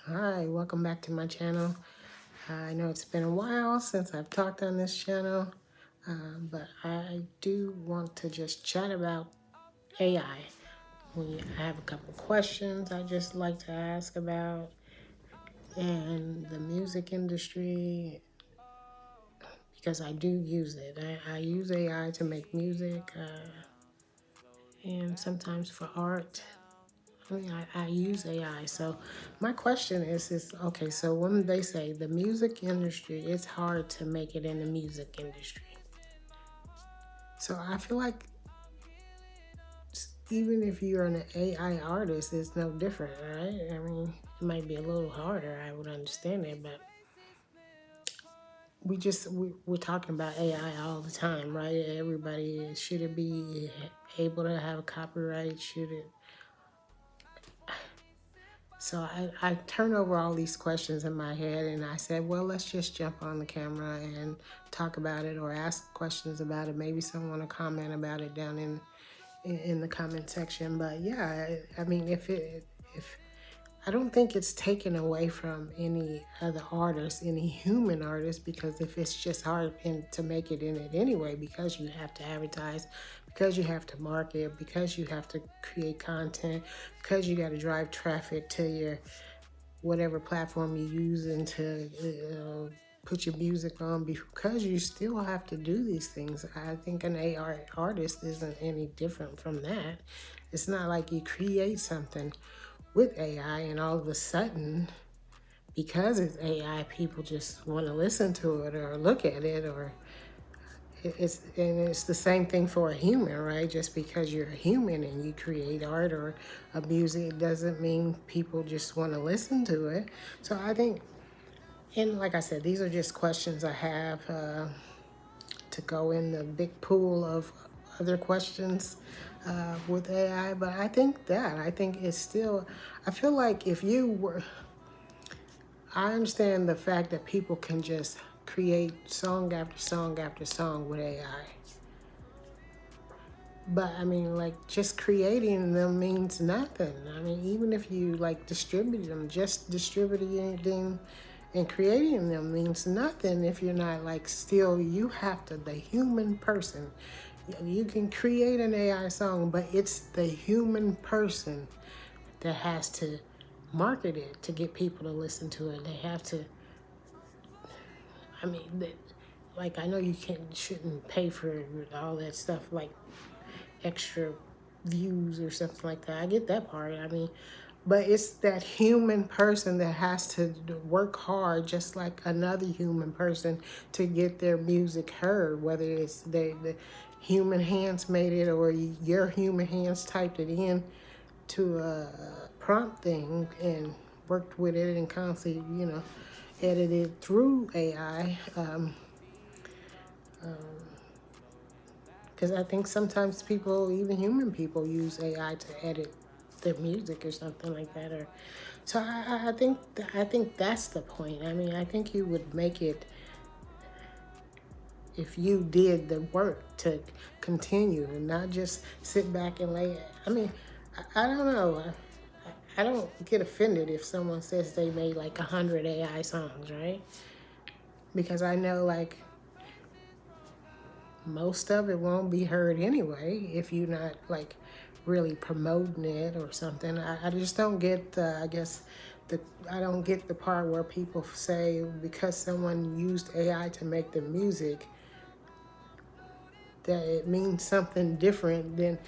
Hi, welcome back to my channel. I know it's been a while since I've talked on this channel, but I do want to just chat about AI. I have a couple questions I just like to ask about, and the music industry, because I do use it. I use AI to make music, and sometimes for art. I use AI. So my question is okay, so when they say the music industry, it's hard to make it in the music industry. So I feel like even if you're an AI artist, it's no different, right? I mean, it might be a little harder, I would understand it, but we're talking about AI all the time, right? Everybody, should it be able to have a copyright? Should it So I turn over all these questions in my head and I said, well, let's just jump on the camera and talk about it or ask questions about it. Maybe someone will comment about it down in the comment section. But yeah, I mean, if I don't think it's taken away from any other artist, any human artist, because if it's just hard to make it in it anyway, because you have to advertise, because you have to market, because you have to create content, because you got to drive traffic to your whatever platform you're using to put your music on, because you still have to do these things. I think an AR artist isn't any different from that. It's not like you create something with AI and all of a sudden, because it's AI, people just want to listen to it or look at it, or it's the same thing for a human, right? Just because you're a human and you create art or a music doesn't mean people just want to listen to it. So I think, and like I said, these are just questions I have to go in the big pool of other questions with AI. But I think it's still, I feel like if you were, I understand the fact that people can just create song after song after song with AI. But I mean, like, just creating them means nothing. I mean, even if you like distribute them, just distributing them and creating them means nothing if you're not like, still, you have to, the human person. You can create an AI song, but it's the human person that has to market it to get people to listen to it. They have to, I mean, like, I know you shouldn't pay for all that stuff, like extra views or something like that. I get that part. I mean, but it's that human person that has to work hard, just like another human person, to get their music heard. Whether it's the human hands made it or your human hands typed it in to a prompt thing and worked with it and constantly, edited through AI. Because I think sometimes people, even human people, use AI to edit their music or something like that. Or so I think that's the point. I mean, I think you would make it if you did the work to continue and not just sit back and lay. I mean, I don't know. I don't get offended if someone says they made like 100 AI songs, right? Because I know like most of it won't be heard anyway if you're not like really promoting it or something. I just don't get I guess I don't get the part where people say because someone used AI to make the music that it means something different than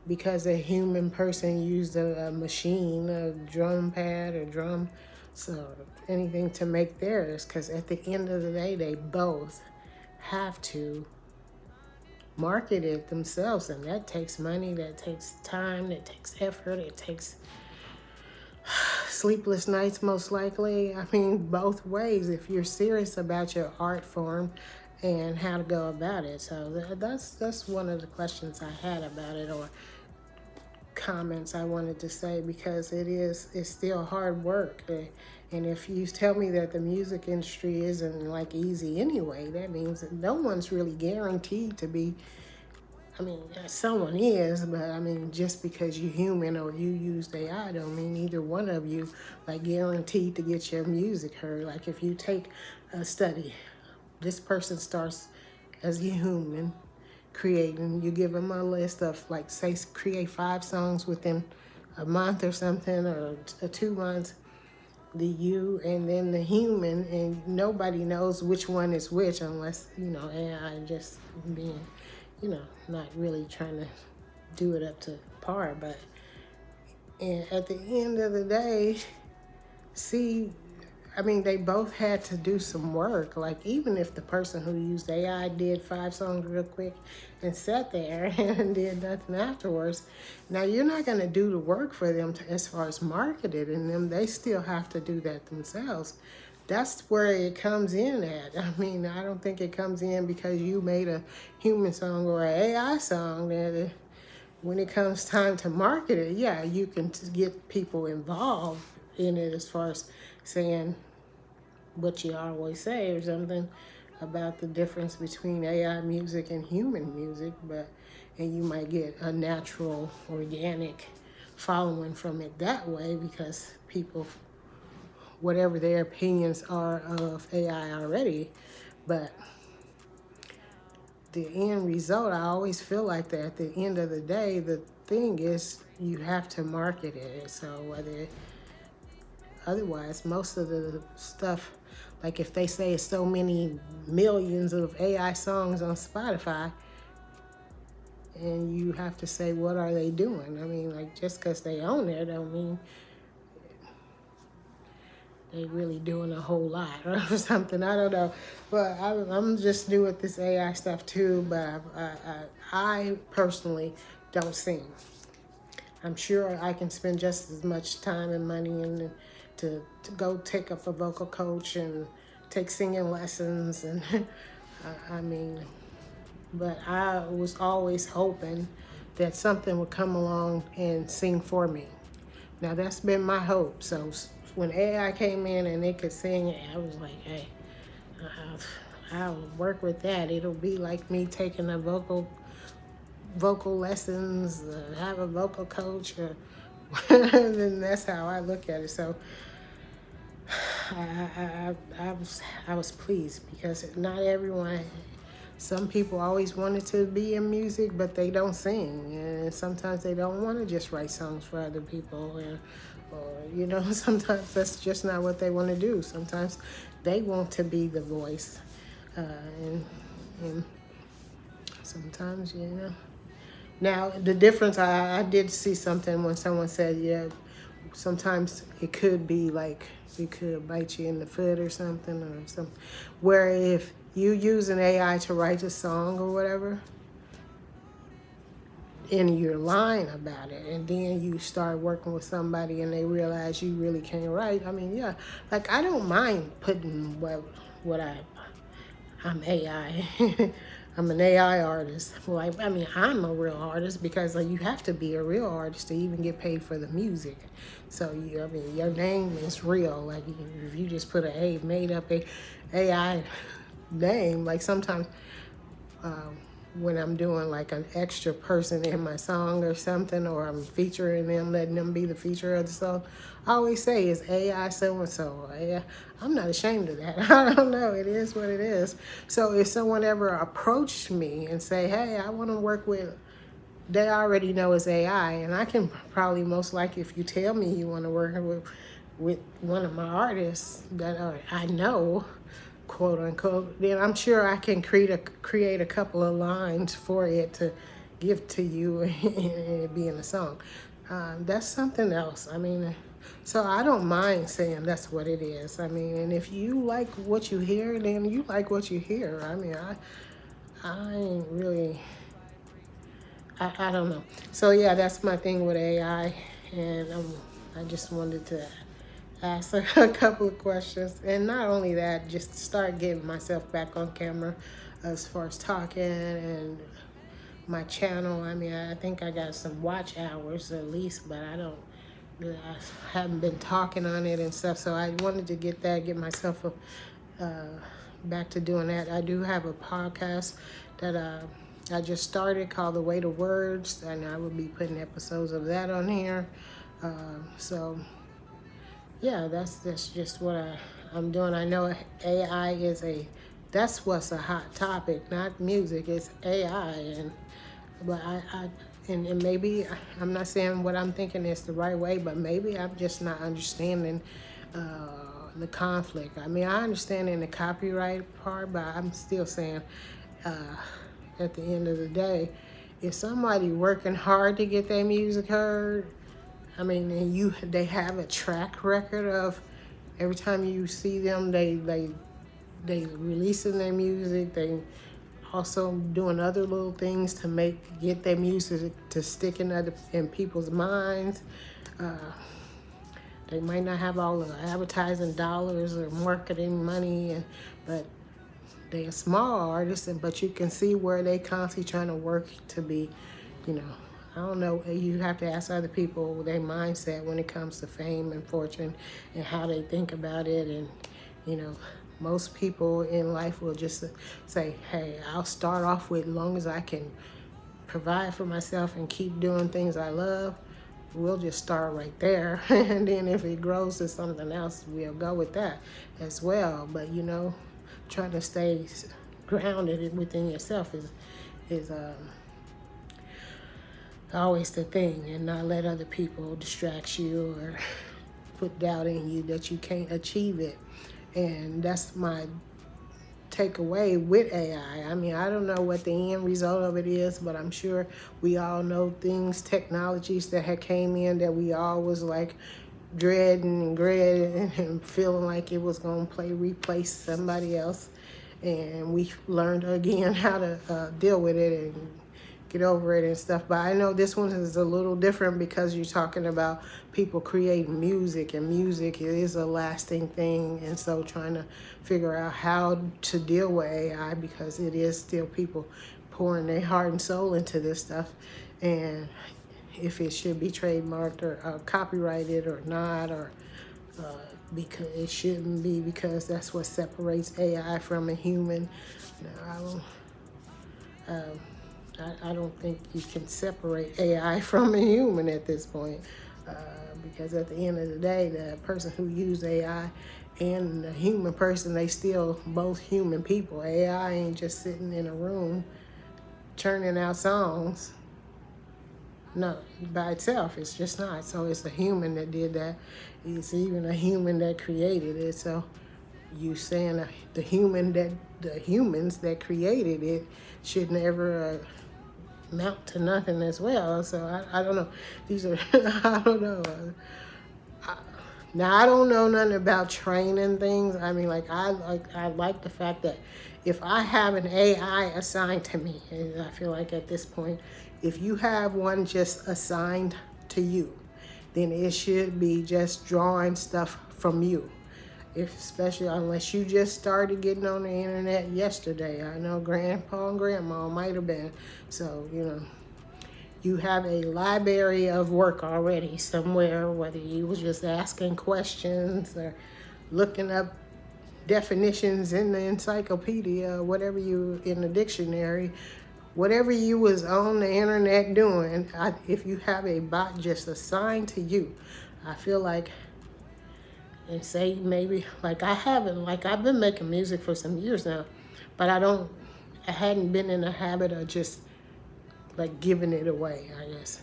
because a human person used a machine, a drum pad or drum, so anything to make theirs. Because at the end of the day, they both have to market it themselves, and that takes money, that takes time, that takes effort, it takes sleepless nights most likely. I mean, both ways if you're serious about your art form and how to go about it. So that's one of the questions I had about it, or comments I wanted to say, because it's still hard work. And if you tell me that the music industry isn't like easy anyway, that means that no one's really guaranteed to be I mean, someone is, but I mean, just because you're human or you use AI don't mean either one of you like guaranteed to get your music heard. Like if you take a study, this person starts as a human creating, you give them a list of like say create 5 songs within a month or something or 2 months, the you and then the human, and nobody knows which one is which unless AI just being not really trying to do it up to par. But and at the end of the day, see, I mean, they both had to do some work. Like, even if the person who used AI did 5 songs real quick and sat there and did nothing afterwards, now you're not going to do the work for them as far as marketing and them. They still have to do that themselves. That's where it comes in at. I mean, I don't think it comes in because you made a human song or an AI song. That when it comes time to market it, yeah, you can get people involved in it as far as saying what you always say or something about the difference between AI music and human music, and you might get a natural, organic following from it that way because people, whatever their opinions are of AI already, but the end result, I always feel like that at the end of the day, the thing is you have to market it. So whether otherwise, most of the stuff, like if they say it's so many millions of AI songs on Spotify, and you have to say, what are they doing? I mean, like just because they own there don't mean they really doing a whole lot or something. I don't know, but I'm just new with this AI stuff too. But I personally don't sing. I'm sure I can spend just as much time and money to go take up a vocal coach and take singing lessons. And I mean, but I was always hoping that something would come along and sing for me. Now that's been my hope. So when AI came in and it could sing, I was like, hey, I'll work with that. It'll be like me taking a vocal lessons, have a vocal coach, or then that's how I look at it. So I was pleased because not everyone. Some people always wanted to be in music, but they don't sing, and sometimes they don't want to just write songs for other people, or sometimes that's just not what they want to do. Sometimes they want to be the voice, and sometimes Now, the difference, I did see something when someone said, yeah, sometimes it could be like it could bite you in the foot or something, where if you use an AI to write a song or whatever, and you're lying about it, and then you start working with somebody and they realize you really can't write. I mean, yeah, like I don't mind putting what I'm AI. I'm an AI artist. Like, I mean, I'm a real artist because you have to be a real artist to even get paid for the music. So, I mean, your name is real. Like, if you just put made up a AI name, like sometimes um, when I'm doing like an extra person in my song or something, or I'm featuring them, letting them be the feature of the song, I always say it's AI so and so. Yeah, I'm not ashamed of that. I don't know. It is what it is. So if someone ever approached me and say, "Hey, I want to work with," they already know it's AI, and I can probably most likely, if you tell me you want to work with one of my artists that I know, quote unquote, then I'm sure I can create a couple of lines for it to give to you and it be in a song. That's something else. I mean, so I don't mind saying that's what it is. I mean, and if you like what you hear, then you like what you hear. I mean, I ain't really, I don't know. So yeah, that's my thing with AI, and I just wanted to ask a couple of questions, and not only that, just start getting myself back on camera as far as talking and my channel. I mean, I think I got some watch hours at least, but I haven't been talking on it and stuff. So I wanted to get myself back to doing that. I do have a podcast that I just started called The Weight of Words, and I will be putting episodes of that on here. So yeah, that's just what I'm doing. I know AI is that's what's a hot topic, not music. It's AI, but and maybe I'm not saying what I'm thinking is the right way, but maybe I'm just not understanding the conflict. I mean, I understand in the copyright part, but I'm still saying at the end of the day, if somebody working hard to get their music heard, I mean, and they have a track record of every time you see them, they releasing their music. They also doing other little things to get their music to stick in people's minds. Uh, they might not have all the advertising dollars or marketing money, but they're small artists, but you can see where they constantly trying to work to be, you know, I don't know. You have to ask other people their mindset when it comes to fame and fortune and how they think about it. And, you know, most people in life will just say, hey, I'll start off with as long as I can provide for myself and keep doing things I love. We'll just start right there. And then if it grows to something else, we'll go with that as well. But, you know, trying to stay grounded within yourself is always the thing, and not let other people distract you or put doubt in you that you can't achieve it. And that's my takeaway with AI. I mean, I don't know what the end result of it is, but I'm sure we all know technologies that had came in that we all was like dreading and dreading and feeling like it was going to replace somebody else. And we learned again how to deal with it and get over it and stuff. But I know this one is a little different because you're talking about people creating music, and music is a lasting thing. And so trying to figure out how to deal with AI, because it is still people pouring their heart and soul into this stuff, and if it should be trademarked or copyrighted or not, or because it shouldn't be, because that's what separates AI from a human. No, I don't think you can separate AI from a human at this point, because at the end of the day, the person who used AI and the human person, they still both human people. AI ain't just sitting in a room churning out songs. No, by itself, it's just not. So it's a human that did that. It's even a human that created it. So you saying the humans that created it should never amount to nothing as well. So I don't know. These are I don't know. Now I don't know nothing about training things. I mean, I like the fact that if I have an AI assigned to me, and I feel like at this point, if you have one just assigned to you, then it should be just drawing stuff from you. Especially unless you just started getting on the internet yesterday. I know grandpa and grandma might have been. So, you know, you have a library of work already somewhere, whether you was just asking questions or looking up definitions in the encyclopedia, whatever you in the dictionary, whatever you was on the internet doing. If you have a bot just assigned to you, I feel like, and say maybe like I've been making music for some years now, but I hadn't been in the habit of just like giving it away, I guess.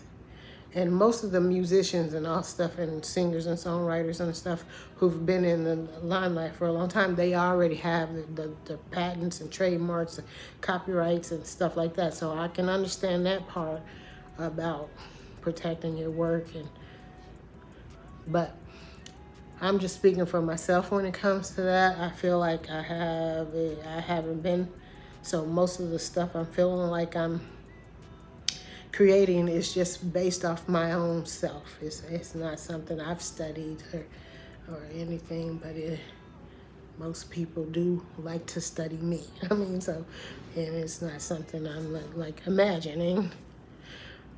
And most of the musicians and all stuff, and singers and songwriters and stuff who've been in the limelight for a long time, they already have the patents and trademarks and copyrights and stuff like that. So I can understand that part about protecting your work. But I'm just speaking for myself when it comes to that. I feel like I haven't been. So most of the stuff I'm feeling like I'm creating is just based off my own self. It's not something I've studied or anything, but most people do like to study me. I mean, so, and it's not something I'm like imagining.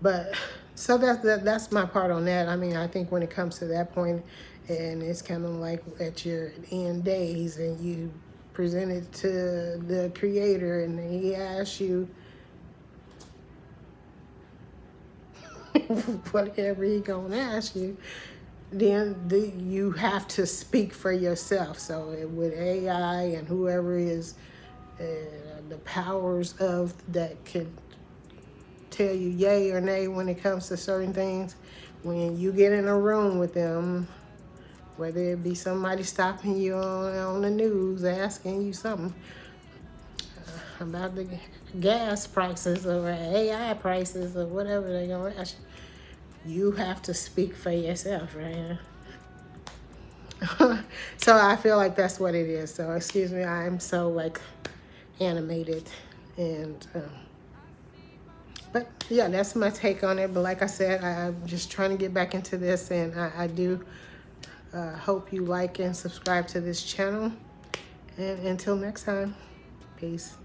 But so that's my part on that. I mean, I think when it comes to that point, and it's kind of like at your end days, and you present it to the creator, and he asks you, whatever he gonna ask you, then you have to speak for yourself. So with AI and whoever is the powers of that can tell you yay or nay when it comes to certain things, when you get in a room with them, whether it be somebody stopping you on the news asking you something about the gas prices or AI prices or whatever they're going to ask you have to speak for yourself, right? So I feel like that's what it is. So excuse me, I'm so like animated and but yeah, that's my take on it. But like I said, I'm just trying to get back into this, and I do hope you like and subscribe to this channel. And until next time, peace.